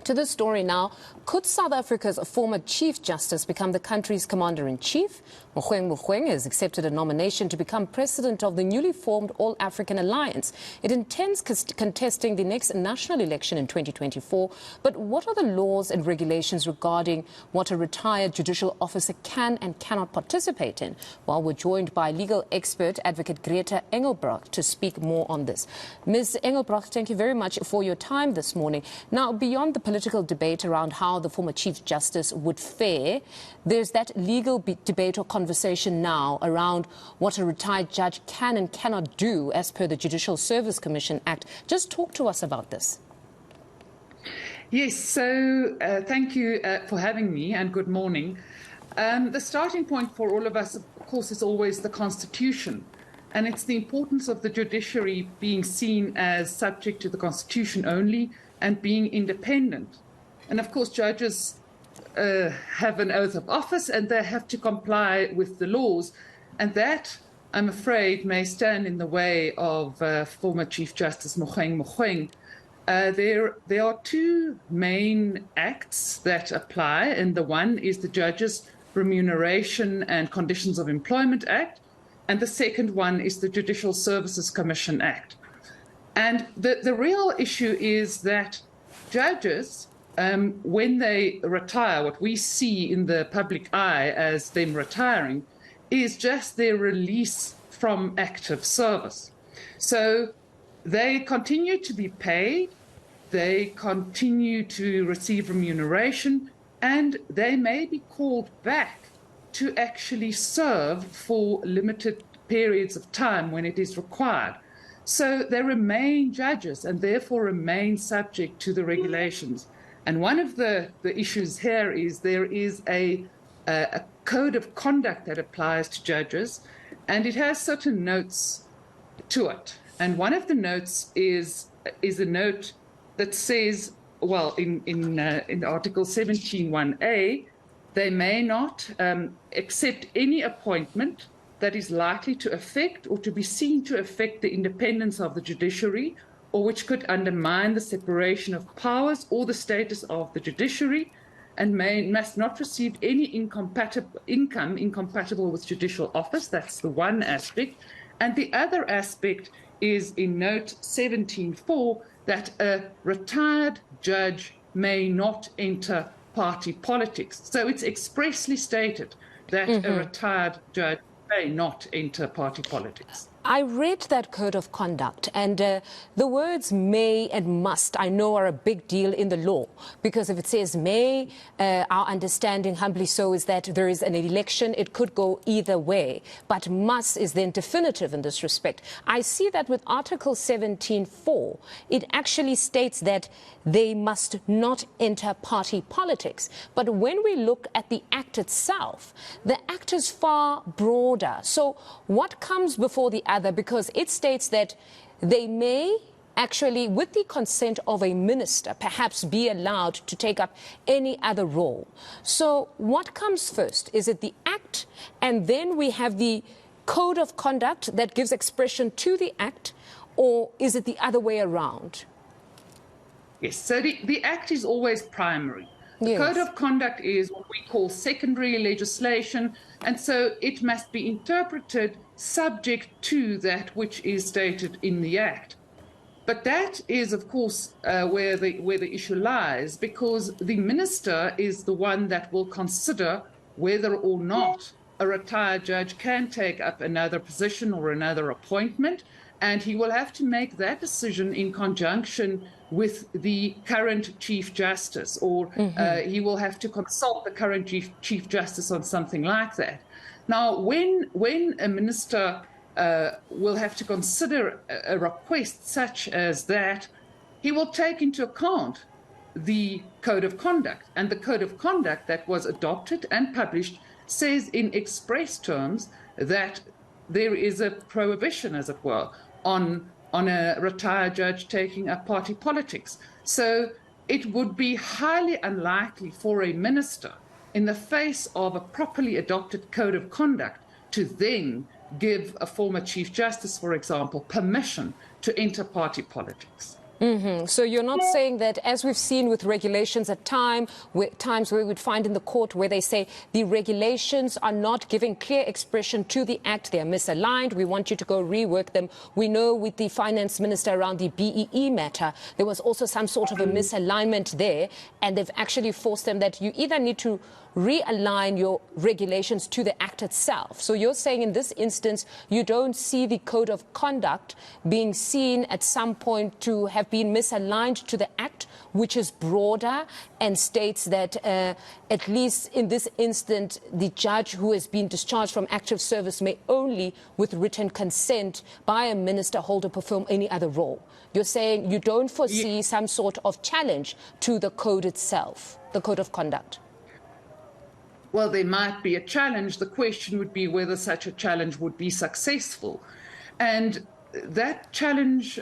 To this story now, could South Africa's former Chief Justice become the country's Commander-in-Chief? Mogoeng Mogoeng has accepted a nomination to become President of the newly formed All-African Alliance. It intends contesting the next national election in 2024. But what are the laws and regulations regarding what a retired judicial officer can and cannot participate in? Well, we're joined by legal expert Advocate Greta Engelbrecht to speak more on this. Ms. Engelbrecht, thank you very much for your time this morning. Now, beyond the political debate around how the former Chief Justice would fare, there's that legal debate or conversation now around what a retired judge can and cannot do as per the Judicial Service Commission Act. Just talk to us about this. Yes, so thank you for having me and good morning. The starting point for all of us, of course, is always the Constitution. And it's the importance of the judiciary being seen as subject to the Constitution only and being independent. And of course, judges have an oath of office and they have to comply with the laws. And that, I'm afraid, may stand in the way of former Chief Justice Mogoeng Mogoeng. There are two main acts that apply, and the one is the Judges' Remuneration and Conditions of Employment Act, and the second one is the Judicial Services Commission Act. And the real issue is that judges, when they retire, what we see in the public eye as them retiring is just their release from active service. So they continue to be paid, they continue to receive remuneration, and they may be called back to actually serve for limited periods of time when it is required. So they remain judges and therefore remain subject to the regulations. And one of the issues here is there is a code of conduct that applies to judges, and it has certain notes to it. And one of the notes is a note that says, well, in Article 17(1)(a), they may not accept any appointment that is likely to affect or to be seen to affect the independence of the judiciary, or which could undermine the separation of powers or the status of the judiciary, and must not receive any income incompatible with judicial office. That's the one aspect. And the other aspect is in note 17(4) that a retired judge may not enter party politics. So it's expressly stated that a retired judge may not enter party politics. I read that code of conduct, and the words may and must, I know, are a big deal in the law, because if it says may, our understanding, humbly so, is that there is an election, it could go either way, but must is then definitive in this respect. I see that with Article 17(4), it actually states that they must not enter party politics. But when we look at the Act itself, the Act is far broader. So what comes before the other? Because it states that they may actually, with the consent of a minister, perhaps be allowed to take up any other role. So what comes first? Is it the Act, and then we have the code of conduct that gives expression to the Act, or is it the other way around? Yes, so the Act is always primary. The Code of Conduct is what we call secondary legislation, and so it must be interpreted subject to that which is stated in the Act. But that is, of course, where the issue lies, because the minister is the one that will consider whether or not a retired judge can take up another position or another appointment, and he will have to make that decision in conjunction with the current Chief Justice, or he will have to consult the current Chief Justice on something like that. Now, when a minister will have to consider a request such as that, he will take into account the Code of Conduct. And the Code of Conduct that was adopted and published says in express terms that there is a prohibition, as it were, on a retired judge taking up party politics. So it would be highly unlikely for a minister, in the face of a properly adopted code of conduct, to then give a former Chief Justice, for example, permission to enter party politics. So you're not saying that, as we've seen with regulations at times where we would find in the court where they say the regulations are not giving clear expression to the act, they are misaligned, we want you to go rework them. We know with the finance minister around the BEE matter, there was also some sort of a misalignment there, and they've actually forced them that you either need to realign your regulations to the act itself. So you're saying in this instance, you don't see the code of conduct being seen at some point to have been misaligned to the act, which is broader and states that at least in this instant, the judge who has been discharged from active service may only, with written consent by a minister holder, perform any other role. You're saying you don't foresee some sort of challenge to the code itself, the code of conduct. Well, there might be a challenge. The question would be whether such a challenge would be successful. And that challenge,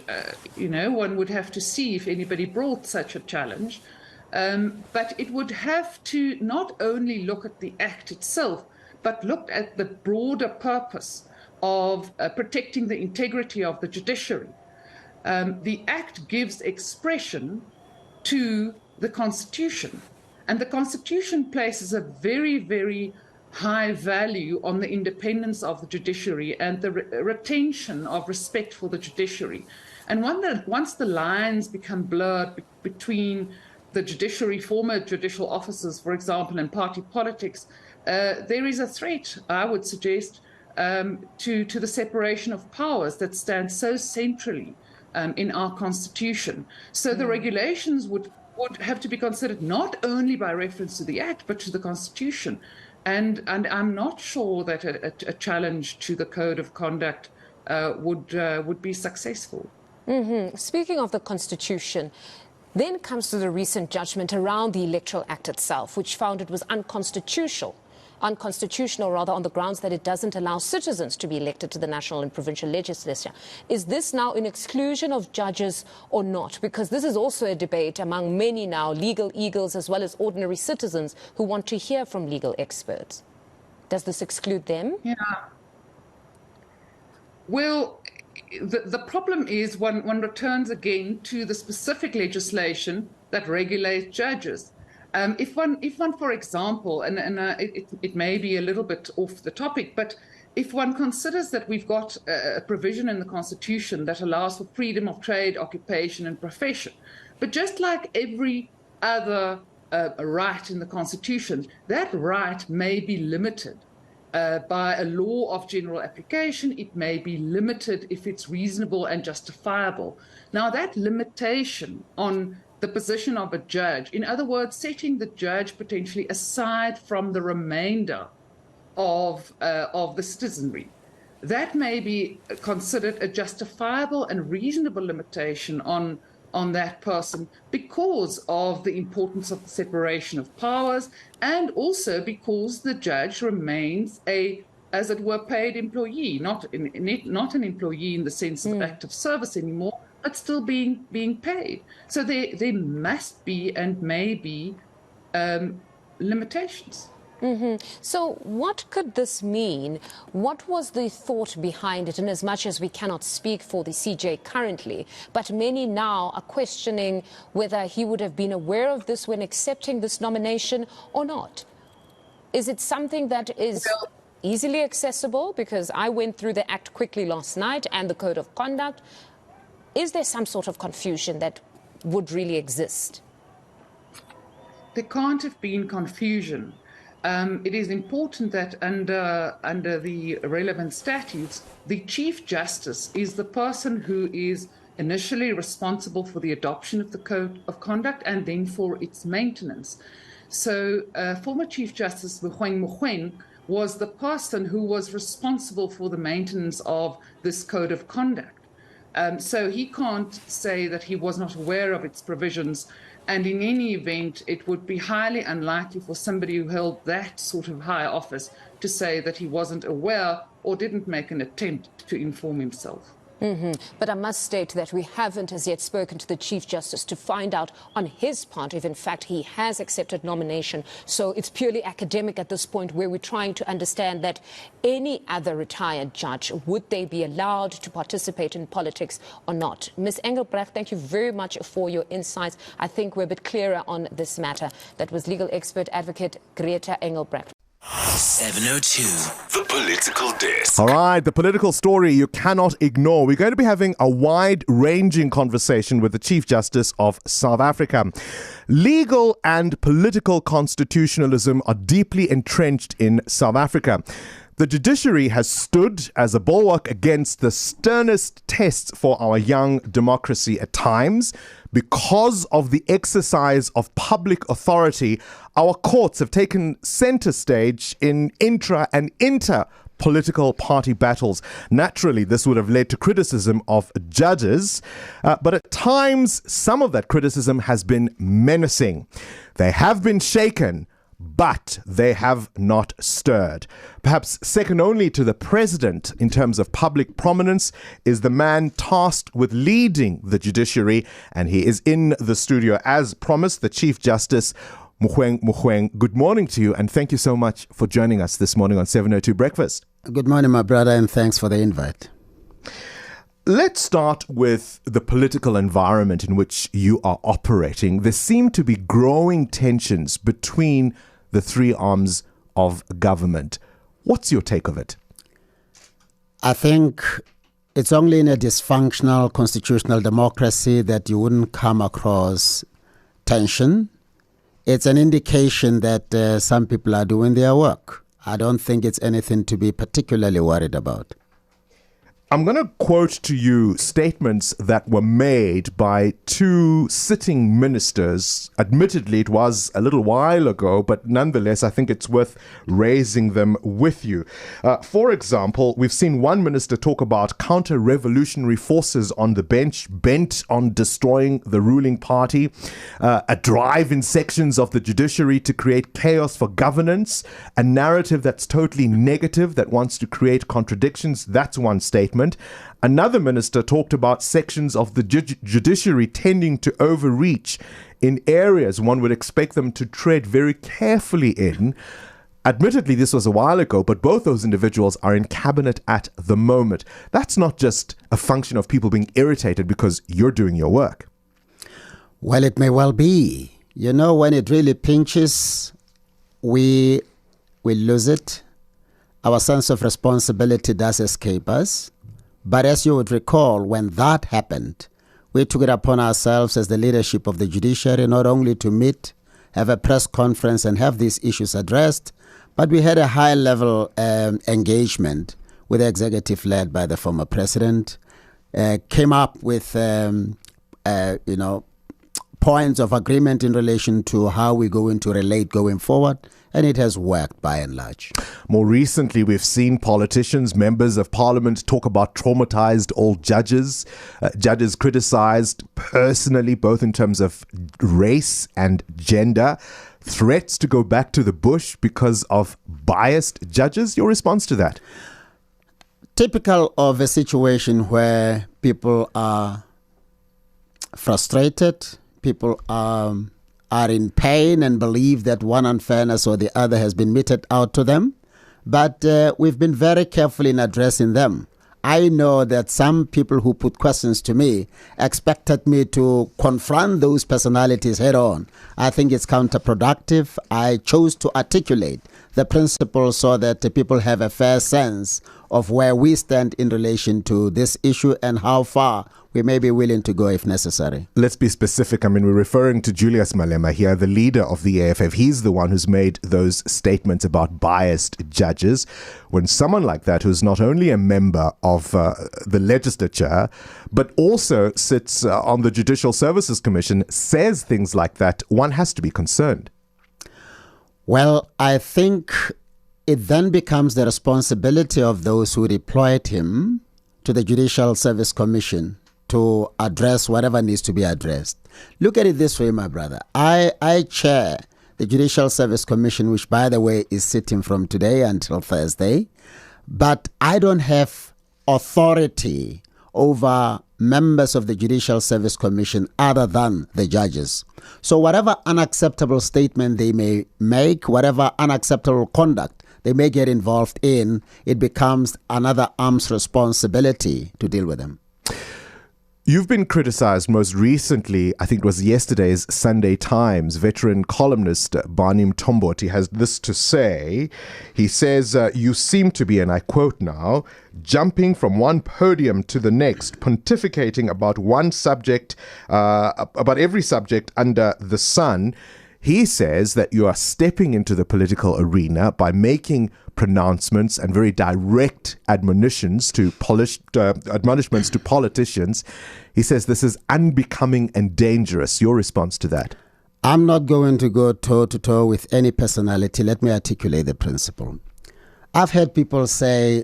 one would have to see if anybody brought such a challenge. But it would have to not only look at the act itself, but look at the broader purpose of protecting the integrity of the judiciary. The act gives expression to the Constitution. And the Constitution places a very, very high value on the independence of the judiciary and the retention of respect for the judiciary. And once the lines become blurred between the judiciary, former judicial officers, for example, and party politics, there is a threat, I would suggest, to the separation of powers that stands so centrally in our Constitution. So the regulations would have to be considered not only by reference to the Act, but to the Constitution. And I'm not sure that a challenge to the Code of Conduct would be successful. Speaking of the Constitution, then comes to the recent judgment around the Electoral Act itself, which found it was unconstitutional on the grounds that it doesn't allow citizens to be elected to the national and provincial legislature. Is this now an exclusion of judges or not? Because this is also a debate among many now, legal eagles as well as ordinary citizens who want to hear from legal experts. Does this exclude them? Yeah. Well, the problem is one returns again to the specific legislation that regulates judges. If one, for example, and it may be a little bit off the topic, but if one considers that we've got a provision in the Constitution that allows for freedom of trade, occupation, and profession, but just like every other right in the Constitution, that right may be limited by a law of general application. It may be limited if it's reasonable and justifiable. Now, that limitation on the position of a judge, in other words, setting the judge potentially aside from the remainder of the citizenry, that may be considered a justifiable and reasonable limitation on that person because of the importance of the separation of powers, and also because the judge remains as it were, paid employee, not an employee in the sense of active service anymore, but still being paid. So there must be and may be limitations. So what could this mean? What was the thought behind it? And as much as we cannot speak for the CJ currently, but many now are questioning whether he would have been aware of this when accepting this nomination or not. Is it something that is easily accessible? Because I went through the Act quickly last night and the Code of Conduct. Is there some sort of confusion that would really exist? There can't have been confusion. It is important that under the relevant statutes, the Chief Justice is the person who is initially responsible for the adoption of the Code of Conduct and then for its maintenance. So former Chief Justice Mogoeng Mogoeng was the person who was responsible for the maintenance of this Code of Conduct. So he can't say that he was not aware of its provisions. And in any event, it would be highly unlikely for somebody who held that sort of high office to say that he wasn't aware or didn't make an attempt to inform himself. But I must state that we haven't as yet spoken to the Chief Justice to find out on his part if in fact he has accepted nomination. So it's purely academic at this point, where we're trying to understand that any other retired judge, would they be allowed to participate in politics or not? Ms. Engelbrecht, thank you very much for your insights. I think we're a bit clearer on this matter. That was legal expert advocate Greta Engelbrecht. 702, the political desk. All right, the political story you cannot ignore. We're going to be having a wide-ranging conversation with the Chief Justice of South Africa. Legal and political constitutionalism are deeply entrenched in South Africa. The judiciary has stood as a bulwark against the sternest tests for our young democracy at times. Because of the exercise of public authority, our courts have taken center stage in intra and inter-political party battles. Naturally, this would have led to criticism of judges, but at times, some of that criticism has been menacing. They have been shaken, but they have not stirred. Perhaps second only to the president in terms of public prominence is the man tasked with leading the judiciary, and he is in the studio as promised, the Chief Justice, Mogoeng Mogoeng. Good morning to you, and thank you so much for joining us this morning on 702 Breakfast. Good morning, my brother, and thanks for the invite. Let's start with the political environment in which you are operating. There seem to be growing tensions between the three arms of government. What's your take of it? I think it's only in a dysfunctional constitutional democracy that you wouldn't come across tension. It's an indication that some people are doing their work. I don't think it's anything to be particularly worried about. I'm going to quote to you statements that were made by two sitting ministers. Admittedly, it was a little while ago, but nonetheless, I think it's worth raising them with you. For example, we've seen one minister talk about counter-revolutionary forces on the bench bent on destroying the ruling party, a drive in sections of the judiciary to create chaos for governance, a narrative that's totally negative that wants to create contradictions. That's one statement. Another minister talked about sections of the judiciary tending to overreach in areas one would expect them to tread very carefully in. Admittedly, this was a while ago, but both those individuals are in cabinet at the moment. That's not just a function of people being irritated because you're doing your work. Well, it may well be. You know, when it really pinches, we lose it. Our sense of responsibility does escape us. But as you would recall, when that happened, we took it upon ourselves as the leadership of the judiciary not only to meet, have a press conference and have these issues addressed, but we had a high-level engagement with the executive led by the former president, came up with points of agreement in relation to how we're going to relate going forward, and it has worked by and large. More recently, we've seen politicians, members of parliament talk about traumatized old judges, judges criticized personally, both in terms of race and gender, threats to go back to the bush because of biased judges. Your response to that? Typical of a situation where people are frustrated, people are in pain and believe that one unfairness or the other has been meted out to them. But we've been very careful in addressing them. I know that some people who put questions to me expected me to confront those personalities head on. I think it's counterproductive. I chose to articulate the principle so that the people have a fair sense of where we stand in relation to this issue and how far we may be willing to go if necessary. Let's be specific. I mean, we're referring to Julius Malema here, the leader of the AFF. He's the one who's made those statements about biased judges. When someone like that, who's not only a member of the legislature, but also sits on the Judicial Services Commission, says things like that, one has to be concerned. Well, I think it then becomes the responsibility of those who deployed him to the Judicial Service Commission to address whatever needs to be addressed. Look at it this way, my brother. I chair the Judicial Service Commission, which, by the way, is sitting from today until Thursday. But I don't have authority over members of the Judicial Service Commission other than the judges. So whatever unacceptable statement they may make, whatever unacceptable conduct they may get involved in, it becomes another arm's responsibility to deal with them. You've been criticized most recently, I think it was yesterday's Sunday Times. Veteran columnist Barney Mtomboti has this to say. He says, you seem to be, and I quote now, jumping from one podium to the next, pontificating about one subject, about every subject under the sun. He says that you are stepping into the political arena by making pronouncements and very direct admonitions to admonishments to politicians. He says this is unbecoming and dangerous. Your response to that? I'm not going to go toe-to-toe with any personality. Let me articulate the principle. I've heard people say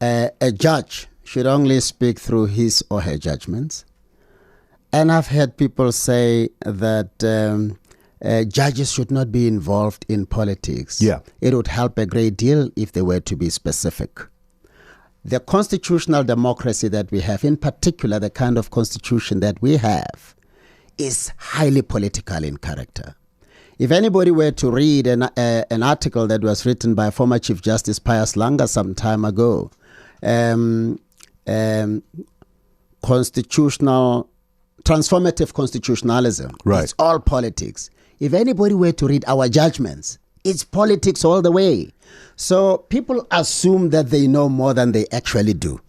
a judge should only speak through his or her judgments. And I've heard people say that judges should not be involved in politics. Yeah. It would help a great deal if they were to be specific. The constitutional democracy that we have, in particular the kind of constitution that we have, is highly political in character. If anybody were to read an article that was written by former Chief Justice Pius Langa some time ago, transformative constitutionalism, right. It's all politics. If anybody were to read our judgments, it's politics all the way. So people assume that they know more than they actually do.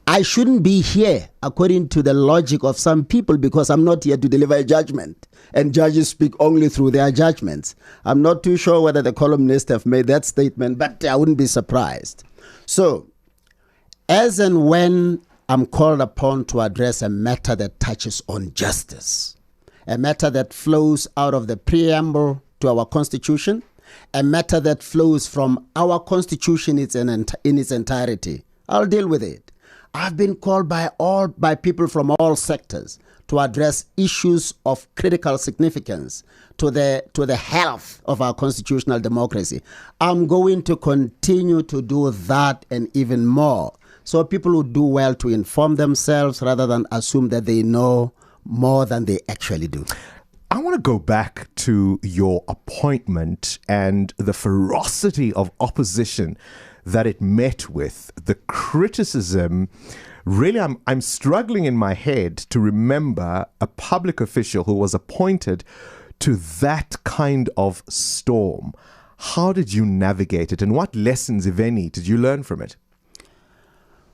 I shouldn't be here according to the logic of some people because I'm not here to deliver a judgment. And judges speak only through their judgments. I'm not too sure whether the columnists have made that statement, but I wouldn't be surprised. So, as and when I'm called upon to address a matter that touches on justice, a matter that flows out of the preamble to our Constitution, a matter that flows from our Constitution in its entirety, I'll deal with it. I've been called by people from all sectors to address issues of critical significance to the health of our constitutional democracy. I'm going to continue to do that and even more. So people would do well to inform themselves rather than assume that they know more than they actually do. I want to go back to your appointment and the ferocity of opposition that it met with, the criticism. Really, I'm struggling in my head to remember a public official who was appointed to that kind of storm. How did you navigate it, and what lessons, if any, did you learn from it?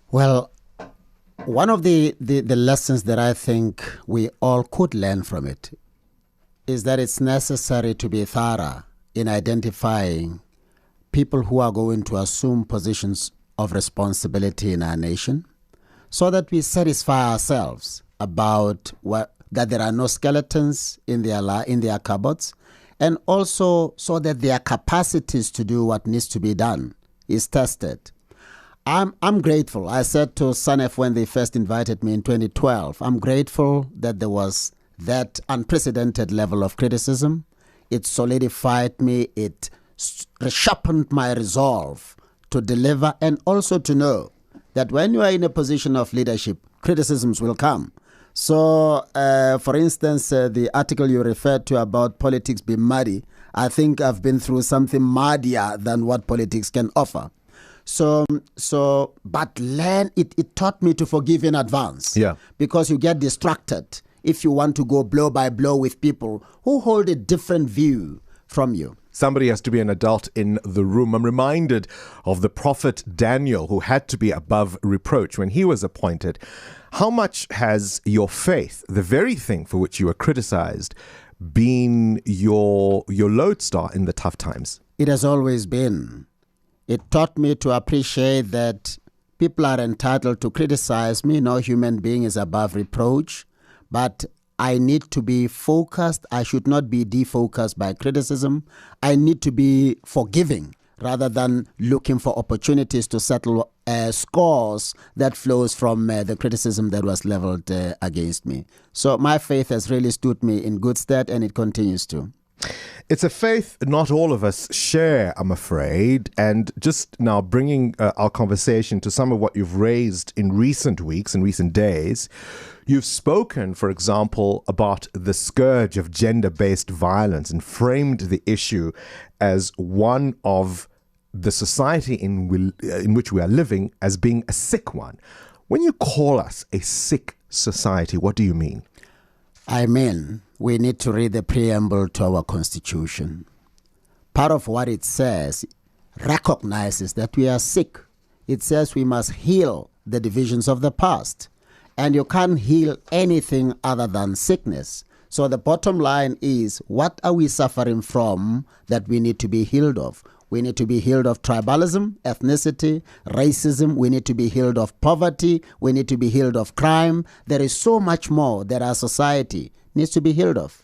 Well, one of the lessons that I think we all could learn from it is that it's necessary to be thorough in identifying people who are going to assume positions of responsibility in our nation so that we satisfy ourselves about that there are no skeletons in their cupboards, and also so that their capacities to do what needs to be done is tested. I'm grateful. I said to SANEF when they first invited me in 2012, I'm grateful that there was that unprecedented level of criticism. It solidified me. It sharpened my resolve to deliver, and also to know that when you are in a position of leadership, criticisms will come. So, for instance, the article you referred to about politics being muddy, I think I've been through something muddier than what politics can offer. But it taught me to forgive in advance. Yeah. Because you get distracted if you want to go blow by blow with people who hold a different view from you. Somebody has to be an adult in the room. I'm reminded of the prophet Daniel, who had to be above reproach when he was appointed. How much has your faith, the very thing for which you were criticized, been your lodestar in the tough times? It has always been. It taught me to appreciate that people are entitled to criticize me. No human being is above reproach. But I need to be focused. I should not be defocused by criticism. I need to be forgiving rather than looking for opportunities to settle scores that flows from the criticism that was leveled against me. So my faith has really stood me in good stead, and it continues to. It's a faith not all of us share, I'm afraid. And just now bringing our conversation to some of what you've raised in recent weeks, in recent days, you've spoken, for example, about the scourge of gender-based violence and framed the issue as one of the society in which we are living as being a sick one. When you call us a sick society, what do you mean? I mean, we need to read the preamble to our constitution. Part of what it says recognizes that we are sick. It says we must heal the divisions of the past. And you can't heal anything other than sickness. So the bottom line is, what are we suffering from that we need to be healed of? We need to be healed of tribalism, ethnicity, racism. We need to be healed of poverty. We need to be healed of crime. There is so much more that our society needs to be healed of.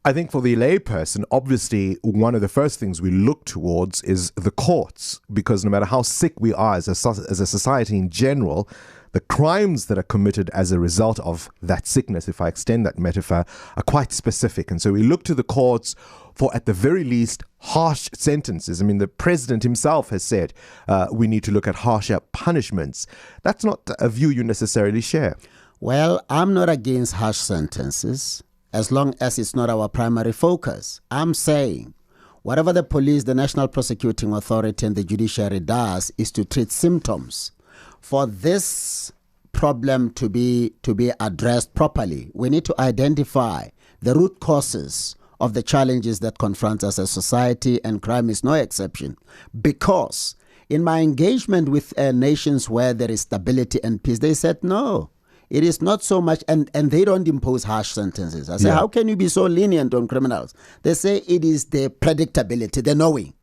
I think for the layperson, obviously, one of the first things we look towards is the courts, because no matter how sick we are as a society in general, the crimes that are committed as a result of that sickness, if I extend that metaphor, are quite specific. And so we look to the courts for, at the very least, harsh sentences. I mean, the president himself has said we need to look at harsher punishments. That's not a view you necessarily share. Well, I'm not against harsh sentences as long as it's not our primary focus. I'm saying whatever the police, the National Prosecuting Authority, and the judiciary does is to treat symptoms. For this problem to be addressed properly, we need to identify the root causes of the challenges that confront us as a society, and crime is no exception. Because in my engagement with nations where there is stability and peace, they said, no, it is not so much, and they don't impose harsh sentences. I say, how can you be so lenient on criminals? They say it is the predictability, the knowing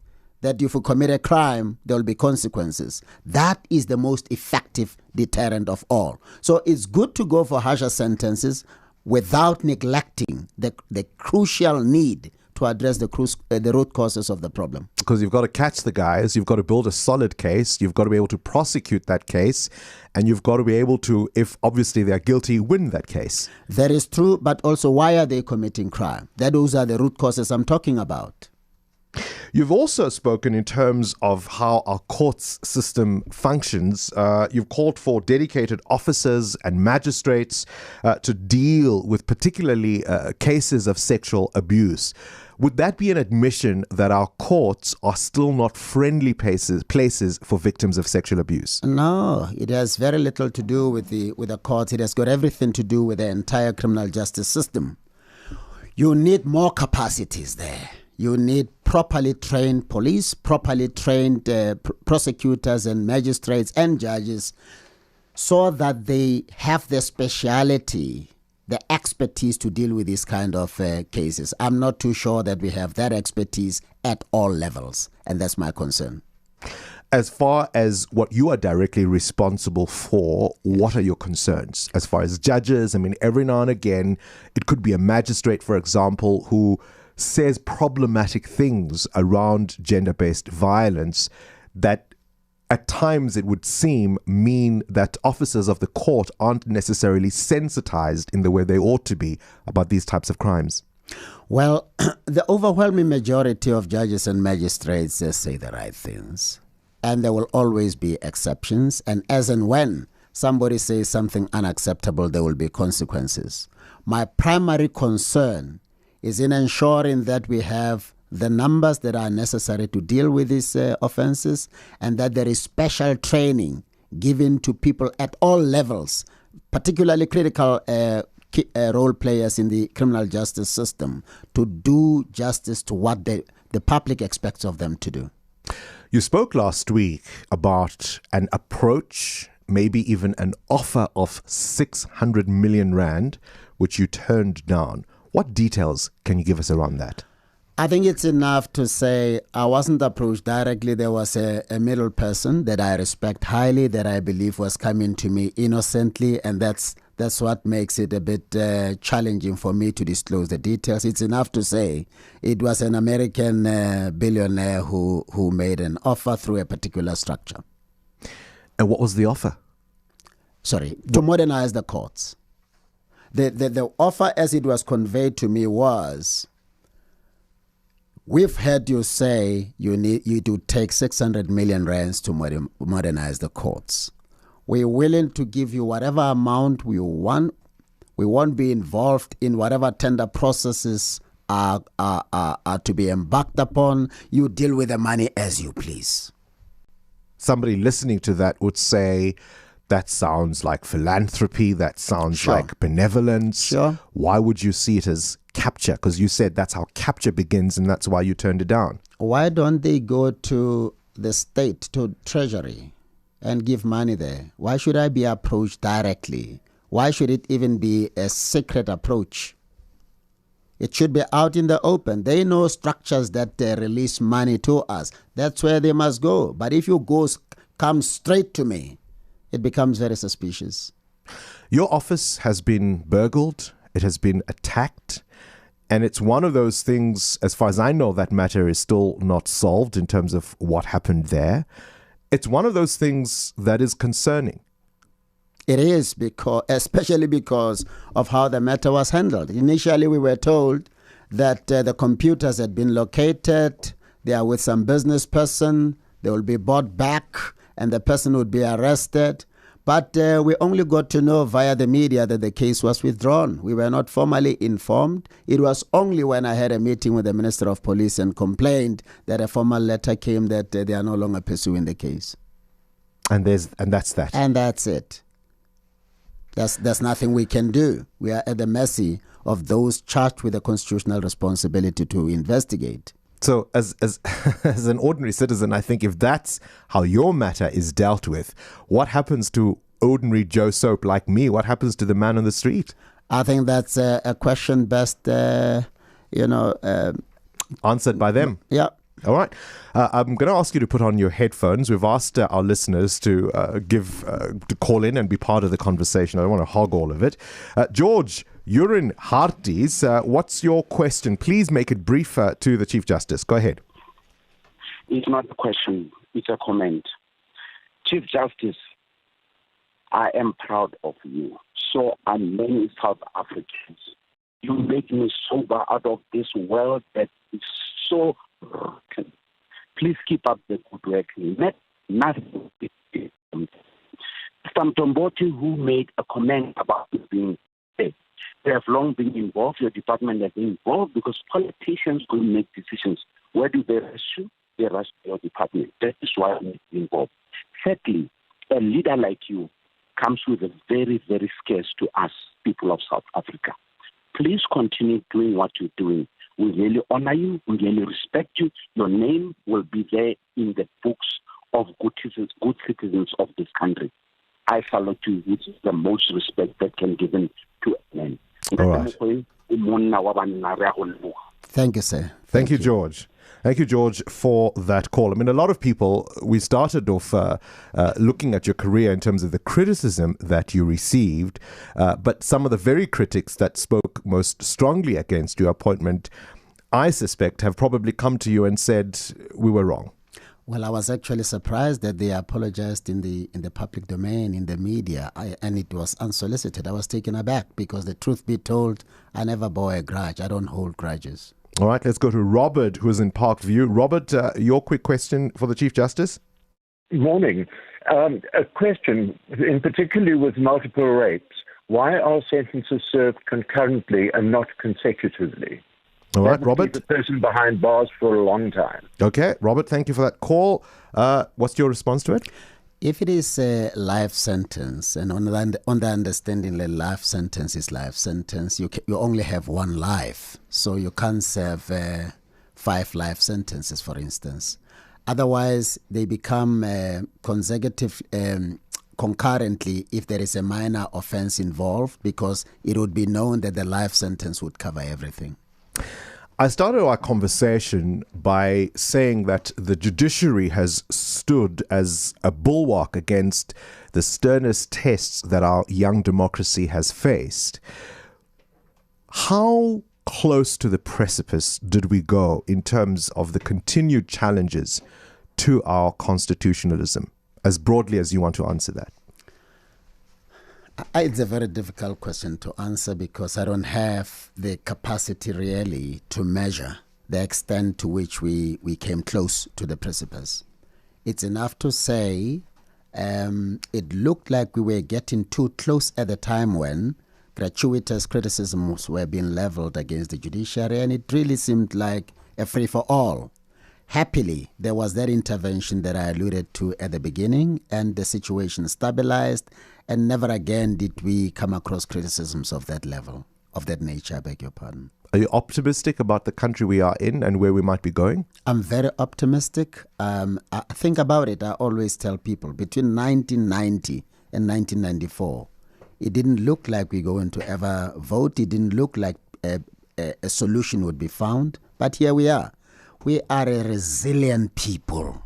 that if you commit a crime, there will be consequences. That is the most effective deterrent of all. So it's good to go for harsher sentences without neglecting the crucial need to address the root causes of the problem. Because you've got to catch the guys, you've got to build a solid case, you've got to be able to prosecute that case, and you've got to be able to, if obviously they're guilty, win that case. That is true, but also why are they committing crime? Those are the root causes I'm talking about. You've also spoken in terms of how our courts system functions. You've called for dedicated officers and magistrates to deal with particularly cases of sexual abuse. Would that be an admission that our courts are still not friendly places for victims of sexual abuse? No, it has very little to do with the courts. It has got everything to do with the entire criminal justice system. You need more capacities there. You need properly trained police, properly trained prosecutors and magistrates and judges, so that they have the speciality, the expertise to deal with these kind of cases. I'm not too sure that we have that expertise at all levels, and that's my concern. As far as what you are directly responsible for, what are your concerns? As far as judges, I mean, every now and again, it could be a magistrate, for example, who says problematic things around gender-based violence that at times it would seem mean that officers of the court aren't necessarily sensitized in the way they ought to be about these types of crimes. Well, the overwhelming majority of judges and magistrates say the right things. And there will always be exceptions. And as and when somebody says something unacceptable, there will be consequences. My primary concern is in ensuring that we have the numbers that are necessary to deal with these offenses, and that there is special training given to people at all levels, particularly critical role players in the criminal justice system, to do justice to what the public expects of them to do. You spoke last week about an approach, maybe even an offer of 600 million rand, which you turned down. What details can you give us around that? I think it's enough to say I wasn't approached directly. There was a middle person that I respect highly, that I believe was coming to me innocently, and that's what makes it a bit challenging for me to disclose the details. It's enough to say it was an American billionaire who made an offer through a particular structure. And what was the offer? To modernize the courts. The offer as it was conveyed to me was we've heard you say you do take 600 million rands to modernize the courts. We're willing to give you whatever amount we want. We won't be involved in whatever tender processes are to be embarked upon. You deal with the money as you please. Somebody listening to that would say, that sounds like philanthropy, that sounds like benevolence. Sure. Why would you see it as capture? Because you said that's how capture begins and that's why you turned it down. Why don't they go to the state, to treasury, and give money there? Why should I be approached directly? Why should it even be a secret approach? It should be out in the open. They know structures that release money to us. That's where they must go. But if you come straight to me, it becomes very suspicious. Your office has been burgled. It has been attacked. And it's one of those things, as far as I know, that matter is still not solved in terms of what happened there. It's one of those things that is concerning. It is, especially because of how the matter was handled. Initially, we were told that the computers had been located, they are with some business person, they will be brought back, and the person would be arrested. But we only got to know via the media that the case was withdrawn. We were not formally informed. It was only when I had a meeting with the Minister of Police and complained that a formal letter came that they are no longer pursuing the case. And that's that. And that's it. There's nothing we can do. We are at the mercy of those charged with the constitutional responsibility to investigate. So as as an ordinary citizen, I think if that's how your matter is dealt with, what happens to ordinary Joe Soap like me? What happens to the man on the street? I think that's a question best, answered by them. Yeah. All right. I'm going to ask you to put on your headphones. We've asked our listeners to to call in and be part of the conversation. I don't want to hog all of it. George, you're in Harties. What's your question? Please make it brief to the Chief Justice. Go ahead. It's not a question. It's a comment. Chief Justice, I am proud of you. So are many South Africans. You make me sober out of this world that is so broken. Please keep up the good work. Nothing. Mr. Mtomboti, who made a comment about it being dead, they have long been involved. Your department has been involved because politicians will make decisions. Where do they rush to? They rush to your department. That is why we are involved. Thirdly, a leader like you comes with a very, very scarce to us, people of South Africa. Please continue doing what you're doing. We really honor you. We really respect you. Your name will be there in the books of good citizens of this country. I salute you with the most respect that can be given to a man. All right. Thank you, sir. Thank you, George. Thank you, George, for that call. I mean, a lot of people, we started off looking at your career in terms of the criticism that you received, but some of the very critics that spoke most strongly against your appointment, I suspect, have probably come to you and said, we were wrong. Well, I was actually surprised that they apologized in the public domain, in the media, and it was unsolicited. I was taken aback because the truth be told, I never bore a grudge. I don't hold grudges. All right, let's go to Robert, who's in Parkview. Robert, your quick question for the Chief Justice? Morning. A question, in particular with multiple rapes. Why are sentences served concurrently and not consecutively? All right, Robert. The person behind bars for a long time. Okay, Robert, thank you for that call. What's your response to it? If it is a life sentence, and on the understanding that life sentence is life sentence, you only have one life. So you can't serve 5 life sentences, for instance. Otherwise, they become consecutive concurrently if there is a minor offense involved, because it would be known that the life sentence would cover everything. I started our conversation by saying that the judiciary has stood as a bulwark against the sternest tests that our young democracy has faced. How close to the precipice did we go in terms of the continued challenges to our constitutionalism, as broadly as you want to answer that? It's a very difficult question to answer because I don't have the capacity really to measure the extent to which we came close to the precipice. It's enough to say it looked like we were getting too close at the time when gratuitous criticisms were being leveled against the judiciary, and it really seemed like a free-for-all. Happily, there was that intervention that I alluded to at the beginning, and the situation stabilized, and never again did we come across criticisms of that level, of that nature, I beg your pardon. Are you optimistic about the country we are in and where we might be going? I'm very optimistic. I think about it. I always tell people between 1990 and 1994, it didn't look like we're going to ever vote. It didn't look like a solution would be found. But here we are. We are a resilient people.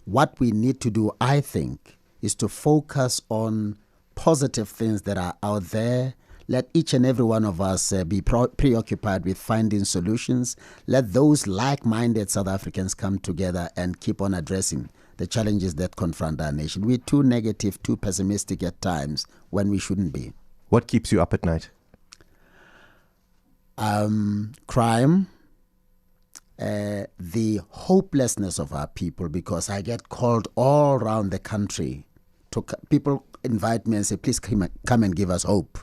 What we need to do, I think, is to focus on positive things that are out there. Let each and every one of us be preoccupied with finding solutions. Let those like-minded South Africans come together and keep on addressing the challenges that confront our nation. We're too negative, too pessimistic at times when we shouldn't be. What keeps you up at night? Crime, the hopelessness of our people, because I get called all around the country. People invite me and say, please come and give us hope.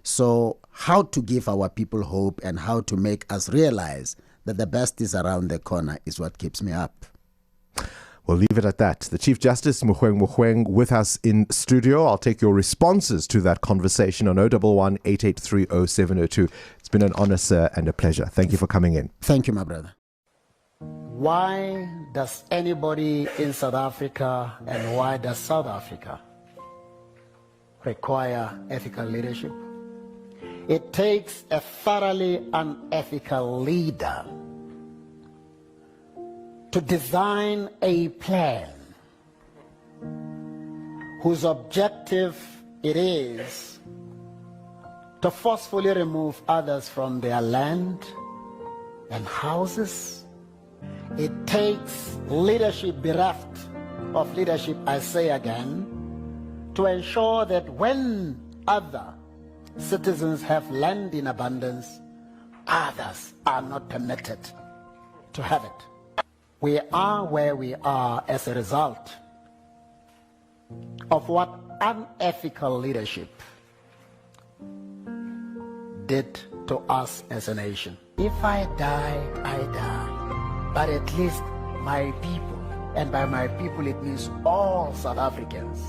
So how to give our people hope and how to make us realize that the best is around the corner is what keeps me up. We'll leave it at that. The Chief Justice, Mogoeng Mogoeng, with us in studio. I'll take your responses to that conversation on 011-883-0702. It's been an honor, sir, and a pleasure. Thank you for coming in. Thank you, my brother. Why does anybody in South Africa and why does South Africa require ethical leadership? It takes a thoroughly unethical leader to design a plan whose objective it is to forcefully remove others from their land and houses. It takes leadership bereft of leadership, I say again, to ensure that when other citizens have land in abundance, others are not permitted to have it. We are where we are as a result of what unethical leadership did to us as a nation. If I die, I die. But at least my people, and by my people it means all South Africans,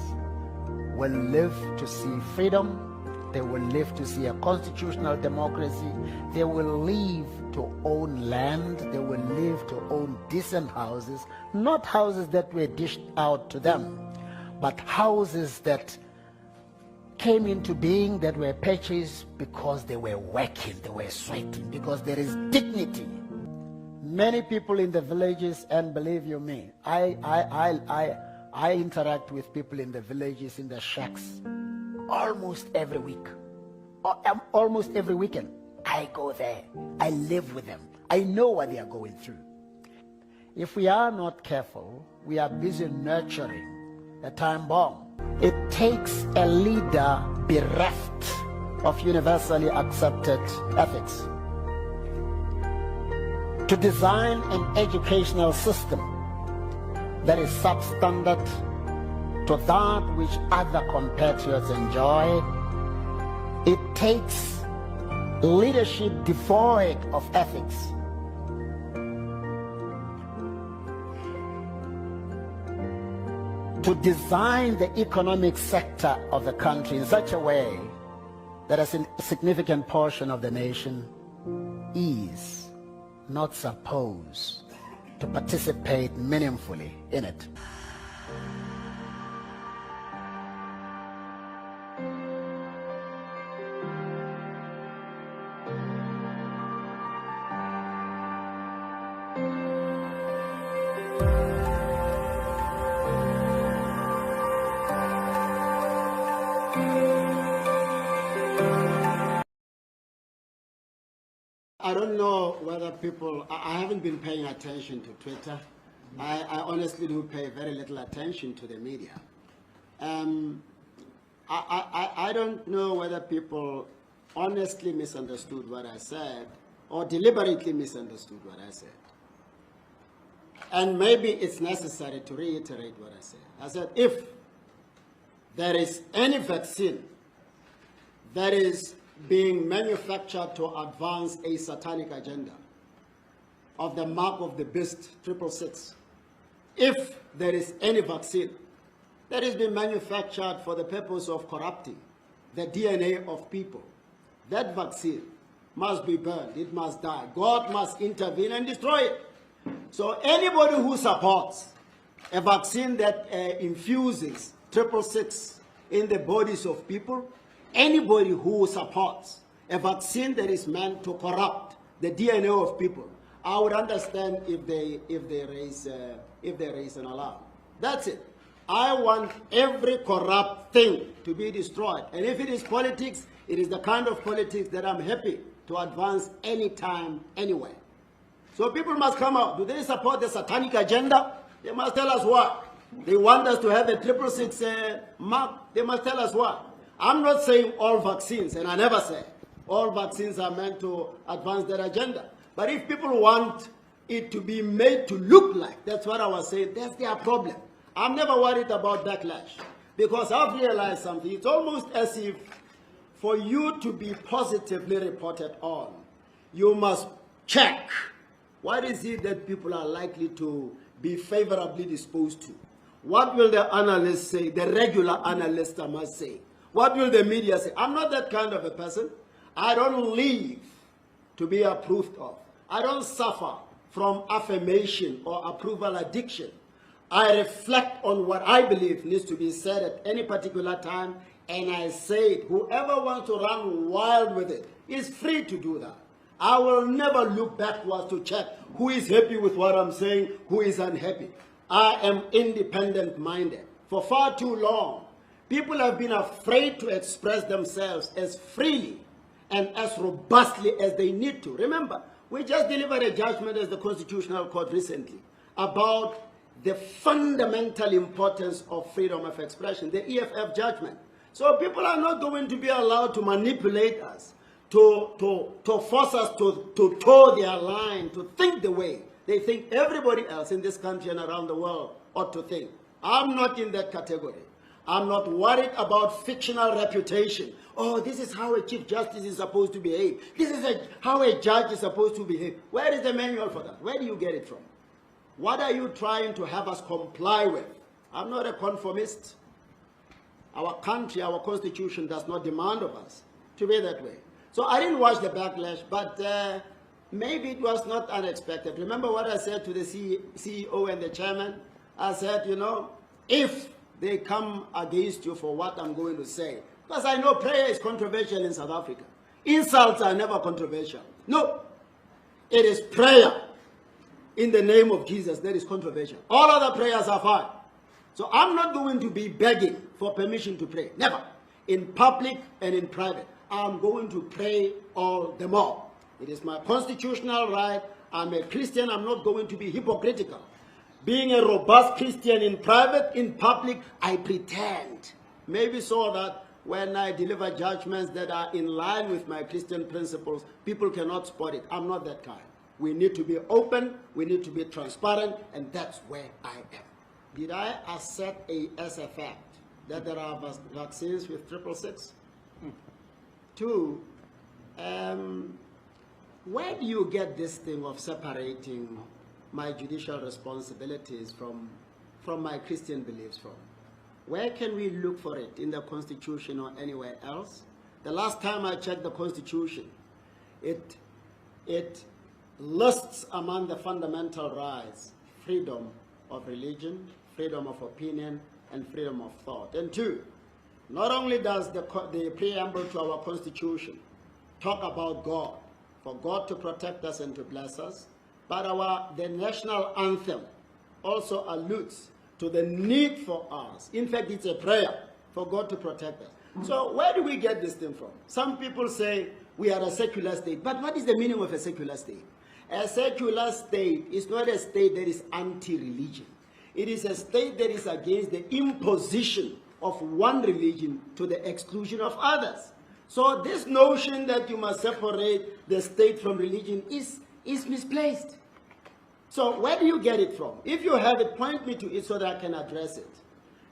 will live to see freedom. They will live to see a constitutional democracy. They will live to own land. They will live to own decent houses, not houses that were dished out to them, but houses that came into being, that were purchased because they were working, they were sweating, because there is dignity. Many people in the villages, and believe you me, I interact with people in the villages, in the shacks, almost every week, or almost every weekend. I go there. I live with them. I know what they are going through. If we are not careful, we are busy nurturing a time bomb. It takes a leader bereft of universally accepted ethics to design an educational system that is substandard to that which other compatriots enjoy. It takes leadership devoid of ethics to design the economic sector of the country in such a way that a significant portion of the nation is not supposed to participate meaningfully in it. I don't know whether people, I haven't been paying attention to Twitter. I honestly do pay very little attention to the media. I don't know whether people honestly misunderstood what I said or deliberately misunderstood what I said. And maybe it's necessary to reiterate what I said. I said, if there is any vaccine that is being manufactured to advance a satanic agenda of the mark of the beast 666, if there is any vaccine that is being manufactured for the purpose of corrupting the DNA of people, that vaccine must be burned, it must die. God must intervene and destroy it. So anybody who supports a vaccine that infuses 666 in the bodies of people, anybody who supports a vaccine that is meant to corrupt the DNA of people, I would understand if they raise an alarm. That's it. I want every corrupt thing to be destroyed. And if it is politics, it is the kind of politics that I'm happy to advance anytime, anywhere. So people must come out. Do they support the satanic agenda? They must tell us why. They want us to have a 666 mark. They must tell us why. I'm not saying all vaccines, and I never say all vaccines are meant to advance their agenda. But if people want it to be made to look like, that's what I was saying, that's their problem. I'm never worried about backlash, because I've realized something. It's almost as if for you to be positively reported on, you must check what is it that people are likely to be favorably disposed to. What will the analysts say, the regular analyst I must say? What will the media say? I'm not that kind of a person. I don't live to be approved of. I don't suffer from affirmation or approval addiction. I reflect on what I believe needs to be said at any particular time, and I say it. Whoever wants to run wild with it is free to do that. I will never look backwards to check who is happy with what I'm saying, who is unhappy. I am independent-minded. For far too long, people have been afraid to express themselves as freely and as robustly as they need to. Remember, we just delivered a judgment as the Constitutional Court recently about the fundamental importance of freedom of expression, the EFF judgment. So people are not going to be allowed to manipulate us, to force us to toe their line, to think the way they think everybody else in this country and around the world ought to think. I'm not in that category. I'm not worried about fictional reputation. Oh, this is how a Chief Justice is supposed to behave. This is how a judge is supposed to behave. Where is the manual for that? Where do you get it from? What are you trying to have us comply with? I'm not a conformist. Our country, our constitution does not demand of us to be that way. So I didn't watch the backlash, but maybe it was not unexpected. Remember what I said to the CEO and the chairman? I said, you know, if they come against you for what I'm going to say, because I know prayer is controversial in South Africa. Insults are never controversial. No, it is prayer in the name of Jesus that is controversial. All other prayers are fine. So I'm not going to be begging for permission to pray. Never. In public and in private. I'm going to pray all the more. It is my constitutional right. I'm a Christian. I'm not going to be hypocritical. Being a robust Christian in private, in public, I pretend. Maybe so that when I deliver judgments that are in line with my Christian principles, people cannot spot it. I'm not that kind. We need to be open, we need to be transparent, and that's where I am. Did I assert as a fact that there are vaccines with 666? Two, where do you get this thing of separating my judicial responsibilities from my Christian beliefs from? Where can we look for it? In the Constitution or anywhere else? The last time I checked the Constitution, it lists among the fundamental rights freedom of religion, freedom of opinion, and freedom of thought. And two, not only does the preamble to our Constitution talk about God, for God to protect us and to bless us, but the national anthem also alludes to the need for us. In fact, it's a prayer for God to protect us. So where do we get this thing from? Some people say we are a secular state, but what is the meaning of a secular state? A secular state is not a state that is anti-religion. It is a state that is against the imposition of one religion to the exclusion of others. So this notion that you must separate the state from religion is misplaced. So where do you get it from? If you have it, point me to it so that I can address it.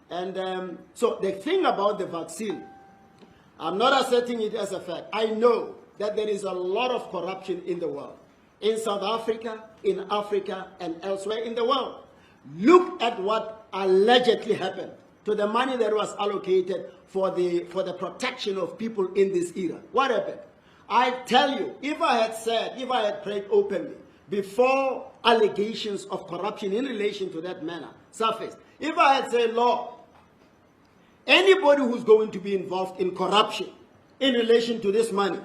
And so the thing about the vaccine, I'm not asserting it as a fact. I know that there is a lot of corruption in the world, in South Africa, in Africa, and elsewhere in the world. Look at what allegedly happened to the money that was allocated for the protection of people in this era. What happened? I tell you, if I had prayed openly before allegations of corruption in relation to that matter surfaced, if I had said, Lord, anybody who's going to be involved in corruption in relation to this money,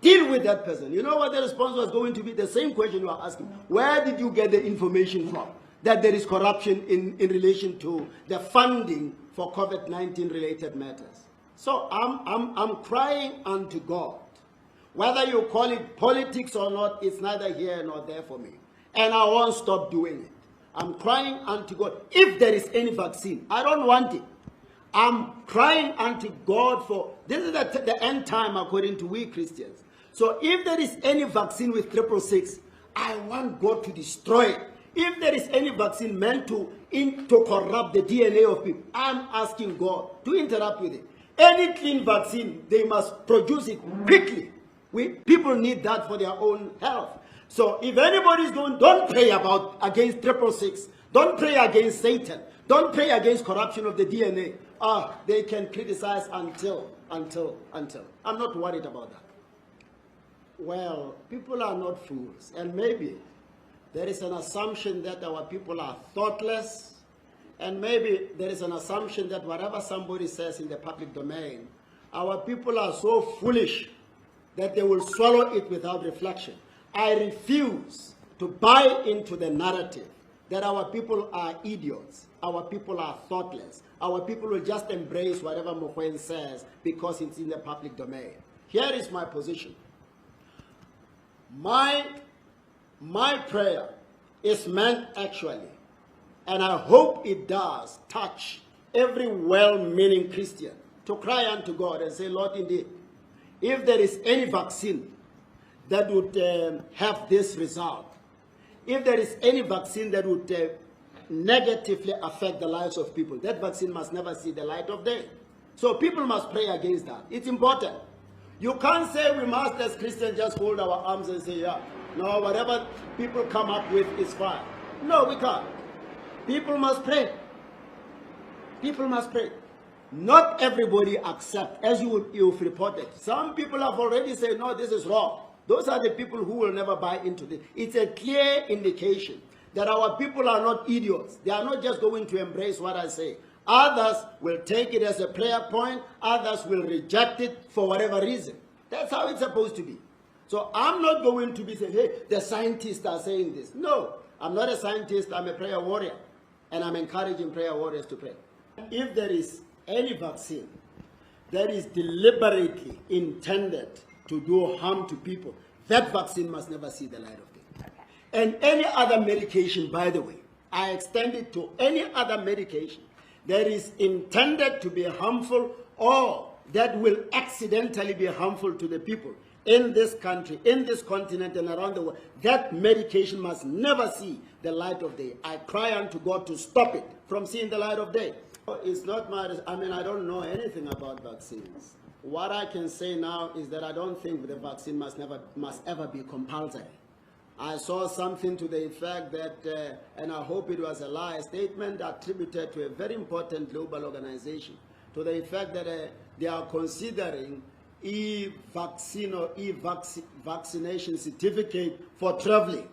deal with that person. You know what the response was going to be? The same question you are asking. Where did you get the information from that there is corruption in relation to the funding for COVID-19 related matters? So I'm crying unto God. Whether you call it politics or not, it's neither here nor there for me. And I won't stop doing it. I'm crying unto God. If there is any vaccine, I don't want it. I'm crying unto God for, this is the end time according to we Christians. So if there is any vaccine with 666, I want God to destroy it. If there is any vaccine meant to corrupt the DNA of people, I'm asking God to interrupt with it. Any clean vaccine, they must produce it quickly. People need that for their own health. So if anybody is going, don't pray against 666. Don't pray against Satan. Don't pray against corruption of the DNA. They can criticize until. I'm not worried about that. Well, people are not fools. And maybe there is an assumption that our people are thoughtless. And maybe there is an assumption that whatever somebody says in the public domain, our people are so foolish that they will swallow it without reflection. I refuse to buy into the narrative that our people are idiots, our people are thoughtless, our people will just embrace whatever Mogoeng says because it's in the public domain. Here is my position. My prayer is meant actually, and I hope it does, touch every well-meaning Christian to cry unto God and say, Lord, indeed, if there is any vaccine that would have this result, if there is any vaccine that would negatively affect the lives of people, that vaccine must never see the light of day. So people must pray against that. It's important. You can't say we must, as Christians, just hold our arms and say, yeah, no, whatever people come up with is fine. No, we can't. People must pray. People must pray. Not everybody accept, as you've reported. Some people have already said, no, this is wrong. Those are the people who will never buy into this. It's a clear indication that our people are not idiots. They are not just going to embrace what I say. Others will take it as a prayer point. Others will reject it for whatever reason. That's how it's supposed to be. So I'm not going to be saying, hey, the scientists are saying this. No, I'm not a scientist. I'm a prayer warrior. And I'm encouraging prayer warriors to pray. If there is any vaccine that is deliberately intended to do harm to people, that vaccine must never see the light of day. And any other medication, by the way, I extend it to any other medication that is intended to be harmful or that will accidentally be harmful to the people in this country, in this continent, and around the world, that medication must never see the light of day. I cry unto God to stop it from seeing the light of day. It's not my, I don't know anything about vaccines. What I can say now is that I don't think the vaccine must ever be compulsory. I saw something to the effect that, and I hope it was a lie, a statement attributed to a very important global organization, to the effect that they are considering e-vaccine or e-vaccination certificate for traveling.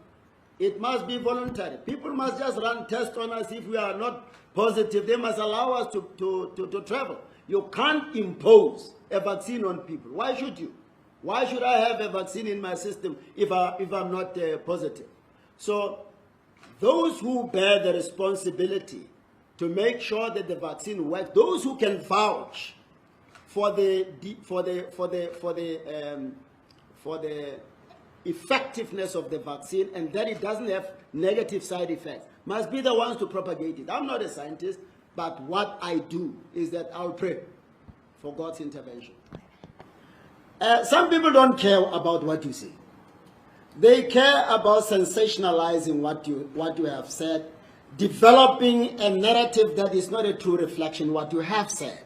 It must be voluntary. People must just run tests on us. If we are not positive, they must allow us to travel. You can't impose a vaccine on people. Why should you? Why should I have a vaccine in my system if I'm not positive? So those who bear the responsibility to make sure that the vaccine works, those who can vouch for the effectiveness of the vaccine and that it doesn't have negative side effects, must be the ones to propagate it. I'm not a scientist, but what I do is that I'll pray for God's intervention. Some people don't care about what you say. They care about sensationalizing what you have said, developing a narrative that is not a true reflection of what you have said.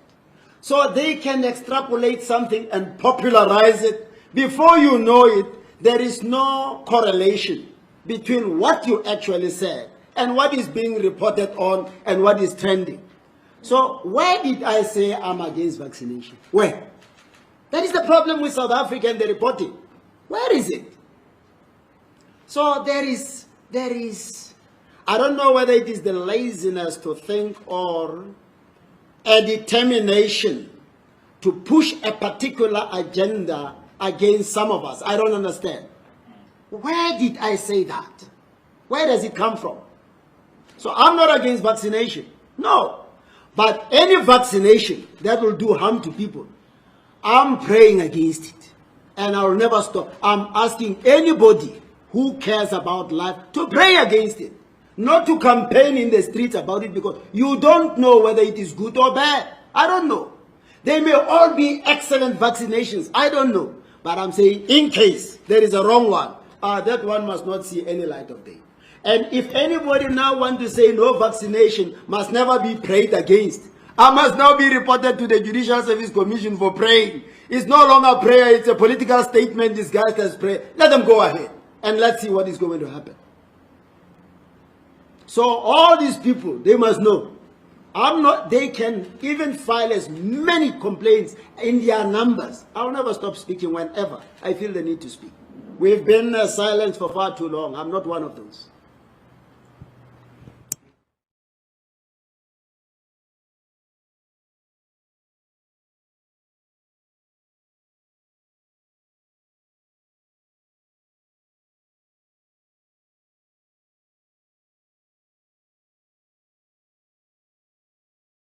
So they can extrapolate something and popularize it. Before you know it, there is no correlation between what you actually said and what is being reported on and what is trending. So where did I say I'm against vaccination? Where? That is the problem with South Africa and the reporting. Where is it? So there is, I don't know whether it is the laziness to think or a determination to push a particular agenda against some of us. I don't understand. Where did I say that? Where does it come from? So I'm not against vaccination. No. But any vaccination that will do harm to people, I'm praying against it. And I will never stop. I'm asking anybody who cares about life to pray against it. Not to campaign in the streets about it, because you don't know whether it is good or bad. I don't know. They may all be excellent vaccinations. I don't know. But I'm saying, in case there is a wrong one, that one must not see any light of day. And if anybody now wants to say no vaccination must never be prayed against, I must now be reported to the Judicial Service Commission for praying. It's no longer prayer, it's a political statement disguised as prayer. Let them go ahead and let's see what is going to happen. So all these people, they must know, they can even file as many complaints in their numbers. I'll never stop speaking whenever I feel the need to speak. We've been silent for far too long. I'm not one of those.